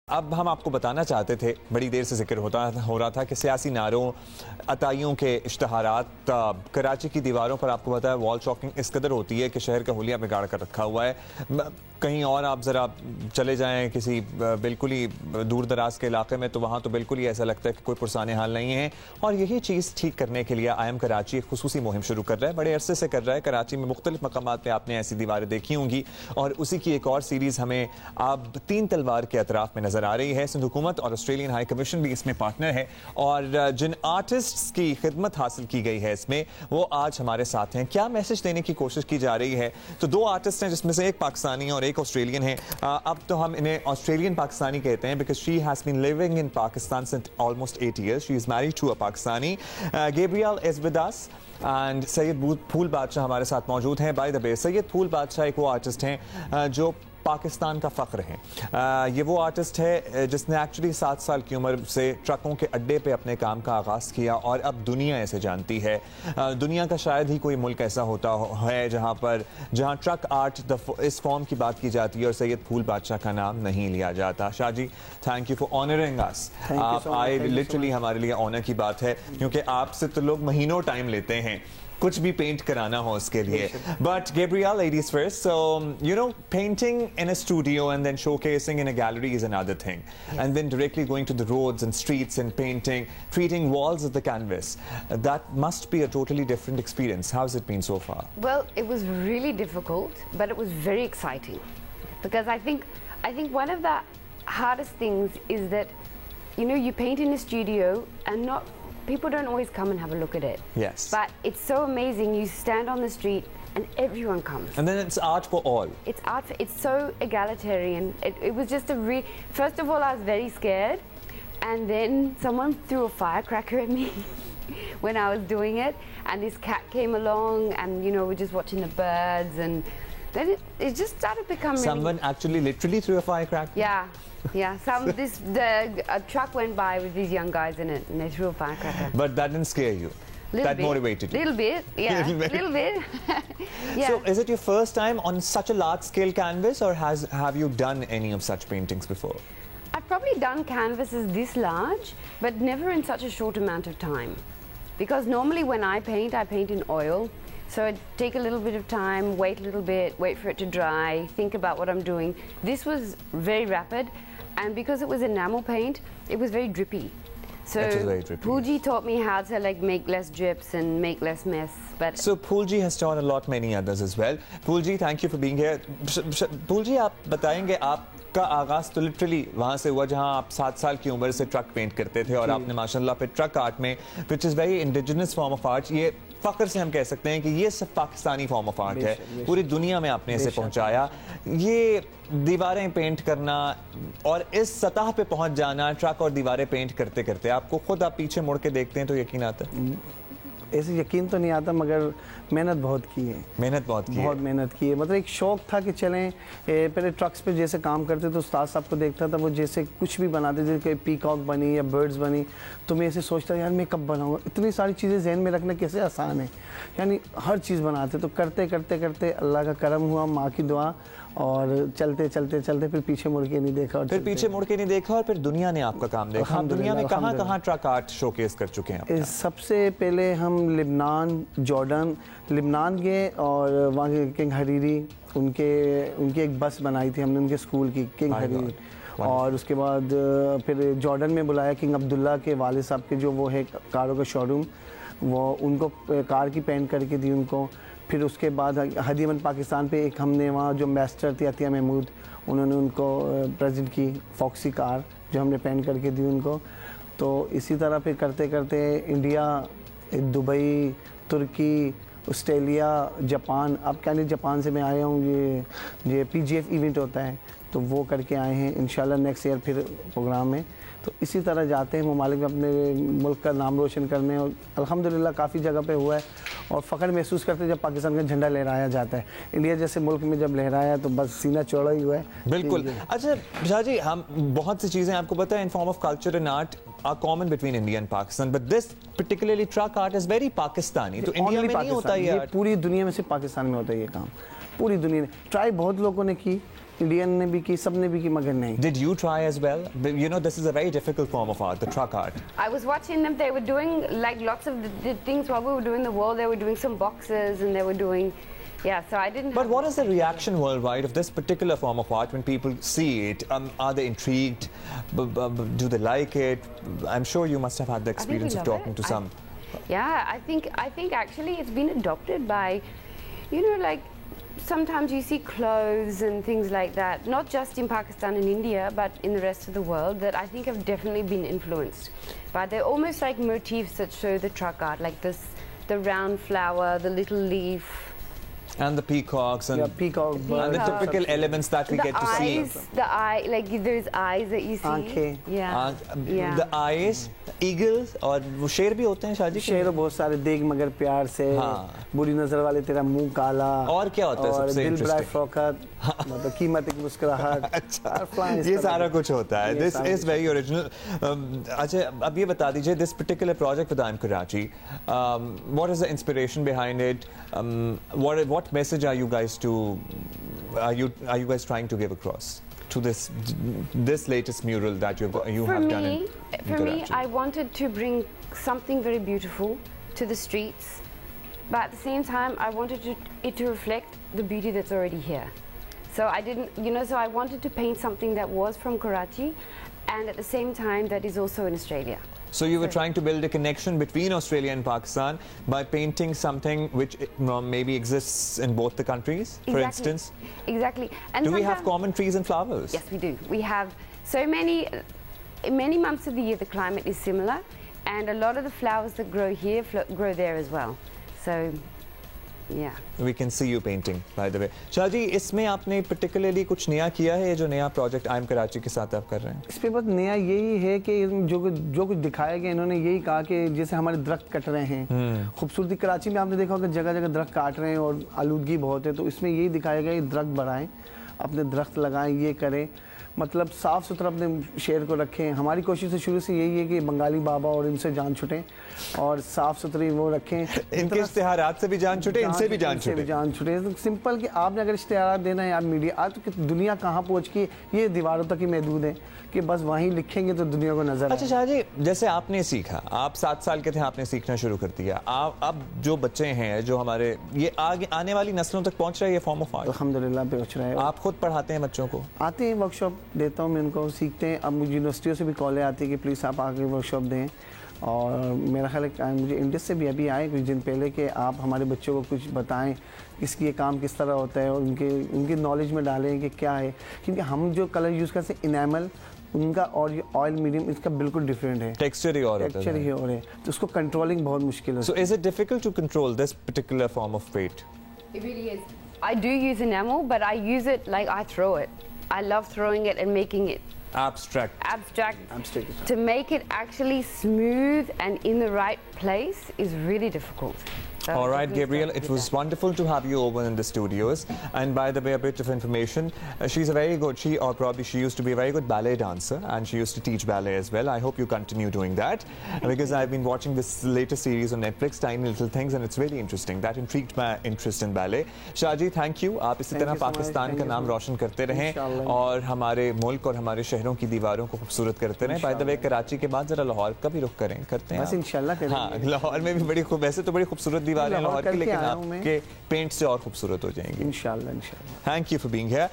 अब हम आपको बताना चाहते थे, बड़ी देर से जिक्र हो रहा था कि सियासी नारों, अताइयों के इश्तहारात, कराची की दीवारों पर आपको पता है वॉल चॉकिंग इस कदर होती है कि शहर का हुलिया बिगाड़ कर रखा हुआ है। कहीं और आप ज़रा चले जाएं किसी बिल्कुल ही दूर दराज के इलाके में तो वहाँ तो बिल्कुल ही ऐसा लगता है कि कोई पुरसाने हाल नहीं है। और यही चीज़ ठीक करने के लिए IM कराची एक खुसूसी मुहिम शुरू कर रहा है, बड़े अरसे से कर रहा है। कराची में मुख्तलिफ मकामात पर आपने ऐसी दीवारें देखी होंगी और उसी की एक और सीरीज़ हमें अब 3 तलवार के अतराफ में नजर आ रही है। सिंध हुकूमत और ऑस्ट्रेलियन हाई कमीशन भी इसमें पार्टनर है और जिन आर्टिस्ट्स की खिदमत हासिल की गई है इसमें, वो आज हमारे साथ हैं। क्या मैसेज देने की कोशिश की जा रही है? तो 2 आर्टिस्ट हैं जिसमें से एक पाकिस्तानी और एक ऑस्ट्रेलियन है। अब तो हम इन्हें ऑस्ट्रेलियन पाकिस्तानी कहते हैं because she has been living in Pakistan since almost 8 years. She is married to a Pakistani. Gabrielle is with us and Syed Phool Badshah हमारे साथ मौजूद हैं. By the way, Syed Phool Badshah एक वो आर्टिस्ट हैं जो पाकिस्तान का फ़ख्र है। ये वो आर्टिस्ट है जिसने एक्चुअली 7 साल की उम्र से ट्रकों के अड्डे पे अपने काम का आगाज़ किया और अब दुनिया ऐसे जानती है। दुनिया का शायद ही कोई मुल्क ऐसा होता है जहाँ ट्रक आर्ट इस फॉर्म की बात की जाती है और सैयद फूल बादशाह का नाम नहीं लिया जाता। Shah ji, thank you for honouring अस. आप आए, लिटरली हमारे लिए ऑनर की बात है क्योंकि आपसे तो लोग महीनों टाइम लेते हैं कुछ भी पेंट कराना हो उसके लिए. But Gabrielle, ladies first. So, you know, painting in a studio and then showcasing in a gallery is another thing. Yes. And then directly going to the roads and streets and painting, treating walls as the canvas. That must be a totally different experience. How's it been so far? Well, it was really difficult, but it was very exciting. Because I think one of the hardest things is that, you know, you paint in a studio and people don't always come and have a look at it. Yes. But it's so amazing. You stand on the street and everyone comes. And then it's art for all. It's art. It's so egalitarian. It was just first of all, I was very scared. And then someone threw a firecracker at me when I was doing it. And this cat came along and, you know, we're just watching the birds. And then it just started becoming... Someone actually literally threw a firecracker? Yeah. Yeah, a truck went by with these young guys in it and they threw a firecracker. But that didn't scare you? That motivated you? Little bit, yeah. Little bit. Yeah. So is it your first time on such a large scale canvas or have you done any of such paintings before? I've probably done canvases this large, but never in such a short amount of time. Because normally when I paint in oil. So I take a little bit of time, wait a little bit, wait for it to dry, think about what I'm doing. This was very rapid, and because it was enamel paint, it was very drippy. So Poolji taught me how to make less drips and make less mess. But so Poolji has taught a lot many others as well. Poolji, thank you for being here. Poolji, आप बताएंगे आपका आगाज़ तो literally वहाँ से हुआ जहाँ आप 7 साल की उम्र से ट्रक पेंट करते थे और आपने माशाल्लाह फिर ट्रक आर्ट में, which is very indigenous form of art, ये फ़ख्र से हम कह सकते हैं कि ये सब पाकिस्तानी फॉर्म ऑफ आर्ट है, पूरी दुनिया में आपने इसे पहुंचाया. ये दीवारें पेंट करना और इस सतह पे पहुंच जाना, ट्रक और दीवारें पेंट करते करते आपको खुद आप पीछे मुड़ के देखते हैं तो यकीन आता है? ऐसे यकीन तो नहीं आता, मगर मेहनत बहुत की है. बहुत मेहनत की है. मतलब एक शौक़ था कि चलें, पहले ट्रक्स पे जैसे काम करते तो उस्ताद साहब को देखता था, वो जैसे कुछ भी बनाते थे, कोई पीकॉक बनी या बर्ड्स बनी, तो मैं ऐसे सोचता यार मैं कब बनाऊँगा. इतनी सारी चीज़ें जहन में रखना कैसे आसान है, यानी हर चीज़ बनाते. तो करते करते करते अल्लाह का करम हुआ, माँ की दुआ, और चलते चलते चलते फिर पीछे मुड़ के नहीं देखा. और फिर पीछे मुड़ के नहीं देखा और फिर दुनिया ने आपका काम देखा. दुनिया में कहाँ कहाँ ट्रक आर्ट शोकेस कर चुके हैं? सबसे पहले हम लिबनान, जॉर्डन, लिबनान गए और वहाँ के किंग हरीरी, उनकी एक बस बनाई थी हमने उनके स्कूल की, किंग हरीरी. और उसके बाद फिर जॉर्डन में बुलाया किंग अब्दुल्ला के वालिद साहब के, जो वो है कारों का शोरूम, वो उनको कार की पेंट करके दी उनको. फिर उसके बाद हदीमन पाकिस्तान पे एक हमने वहाँ जो मास्टर थी अतिया महमूद, उन्होंने उनको प्रेजेंट की फॉक्सी कार जो हमने पेंट करके दी उनको. तो इसी तरह फिर करते करते इंडिया, दुबई, तुर्की, ऑस्ट्रेलिया, जापान. अब क्या नहीं, जापान से मैं आया हूँ, ये PGF इवेंट होता है तो वो करके आए हैं. इंशाल्लाह नेक्स्ट ईयर फिर प्रोग्राम है. तो इसी तरह जाते हैं ममालिक में अपने मुल्क का नाम रोशन करने, और अल्हम्दुलिल्लाह काफ़ी जगह पे हुआ है. और फ़ख्र महसूस करते हैं जब पाकिस्तान का झंडा लहराया जाता है. इंडिया जैसे मुल्क में जब लहराया तो बस सीना चौड़ा ही हुआ है. बिल्कुल. अच्छा शाह जी, हम बहुत सी चीज़ें आपको पता है in form of culture and art are common between India and Pakistan, but this particularly truck art is very Pakistani. तो इंडिया में नहीं होता ये, पूरी दुनिया में सिर्फ पाकिस्तान में होता है ये काम. पूरी दुनिया ने ट्राई बहुत लोगों ने की, इंडियन ने भी की, सब ने भी की, मगर नहीं। Did you try as well? You know, this is a very difficult form of art, the truck art. I was watching them. They were doing like lots of the things while we were doing the wall. They were doing some boxes and they were doing, yeah. So I didn't. But what is the reaction worldwide of this particular form of art when people see it? Are they intrigued? Do they like it? I'm sure you must have had the experience of talking to some. Yeah, I think actually it's been adopted by, you know, like sometimes you see clothes and things like that, not just in Pakistan and India, but in the rest of the world, that I think have definitely been influenced. But they're almost like motifs that show the truck art, like this, the round flower, the little leaf. And the peacocks and, peacock, and the typical elements that we get to see. The eye, like those eyes that you see. आँखें. Yeah. Yeah. The eyes, eagles, और वो शेर भी होते हैं शादी के? शेर बहुत सारे, देख मगर प्यार से, बुरी नजर वाले तेरा मुंह काला, और क्या होता है सबसे दिल बड़ा इंटरेस्टिंग? फौकत, मतलब कीमत की मुस्कुराहट। अच्छा, ये सारा कुछ होता है। This is very original. अच्छा, अब ये बता दीजिए, this particular project with IIM Karachi, what is the inspiration behind it? What message are you guys trying to give across to this latest mural that you have done in For Karachi? me, I wanted to bring something very beautiful to the streets, but at the same time, I wanted it to reflect the beauty that's already here. So I didn't, you know, so I wanted to paint something that was from Karachi, and at the same time, that is also in Australia. So you were trying to build a connection between Australia and Pakistan by painting something which maybe exists in both the countries, for instance? Exactly. And do we have common trees and flowers? Yes, we do. We have so many, in many months of the year, the climate is similar, and a lot of the flowers that grow here grow there as well. So, yeah. We can see you painting, by the way. Shah ji, इसमें आपने particularly कुछ नया किया है, जो नया project IIM Karachi के साथ आप कर रहे हैं? इसमें बस नया यही है कि जो कुछ दिखाया गया, इन्होंने यही कहा कि जैसे हमारे दरख्त कट रहे हैं, खूबसूरती कराची में आपने देखा होगा जगह जगह दरख्त काट रहे हैं और आलूदगी बहुत है, तो इसमें यही दिखाया गया कि दरख्त बढ़ाएं, अपने दरख्त लगाएं, ये करें, मतलब साफ़ सुथरा अपने शहर को रखें। हमारी कोशिश तो शुरू से यही है कि बंगाली बाबा और इनसे जान छुटें और साफ़ सुथरी वो रखें। इनके इश्तिहारात से भी जान छुटे, इनसे भी जान छुटे। तो सिंपल कि आपने अगर इश्तिहारात देना है यार, मीडिया आज तो दुनिया कहाँ पहुँच की, ये दीवारों तक ही महदूद है कि बस वहीं लिखेंगे तो दुनिया को नजर। अच्छा शाह जी, जैसे आपने सीखा, आप 7 साल के थे, आपने सीखना शुरू कर दिया, आप अब जो बच्चे हैं, जो हमारे ये आगे आने वाली नस्लों तक पहुँच रहा है ये फॉर्म ऑफ आर्ट? अल्हम्दुलिल्लाह पहुँच रहा है। आप खुद पढ़ाते हैं बच्चों को? आते हैं, वर्कशॉप देता हूँ मैं उनको, सीखते हैं। अब मुझे यूनिवर्सिटियों से भी कॉलें आती है कि प्लीज़ आप आके वर्कशॉप दें, और मेरा ख्याल है मुझे इंडिया से भी अभी आए कुछ दिन पहले कि आप हमारे बच्चों को कुछ बताएं इसकी ये काम किस तरह होता है और उनके नॉलेज में डालें कि क्या है, क्योंकि हम जो कलर यूज़ करते हैं इनेमल उनका और ये ऑयल मीडियम इसका बिल्कुल डिफरेंट है, टेक्सचर ही और है, तो उसको कंट्रोलिंग बहुत मुश्किल है। So is it difficult to control this particular form of paint? It really is. I do use enamel, but I use it like I throw it. I love throwing it and making it abstract. To make it actually smooth and in the right place is really difficult. All right, Gabrielle, it was wonderful to have you over in the studios. And by the way, a bit of information, she's a very good, she used to be a very good ballet dancer, and she used to teach ballet as well. I hope you continue doing that, because I've been watching this latest series on Netflix, Tiny Little Things, and it's really interesting. That intrigued my interest in ballet. Shah ji, thank you. आप इसी तरह पाकिस्तान का नाम रोशन करते रहें और हमारे मुल्क और हमारे शहरों की दीवारों को खूबसूरत करते रहें। By the way, कराची के बाद जरा लाहौर का भी रुख करते हैं। बस इंशाल्लाह करेंगे। हाँ, लाहौर में भी बड़ी खूब, वैसे तो बड़ी खूबसूरत दीवारें लाहौर की, लेकिन आपके पेंट से और खूबसूरत हो जाएंगी इंशाल्लाह। Thank you for being here.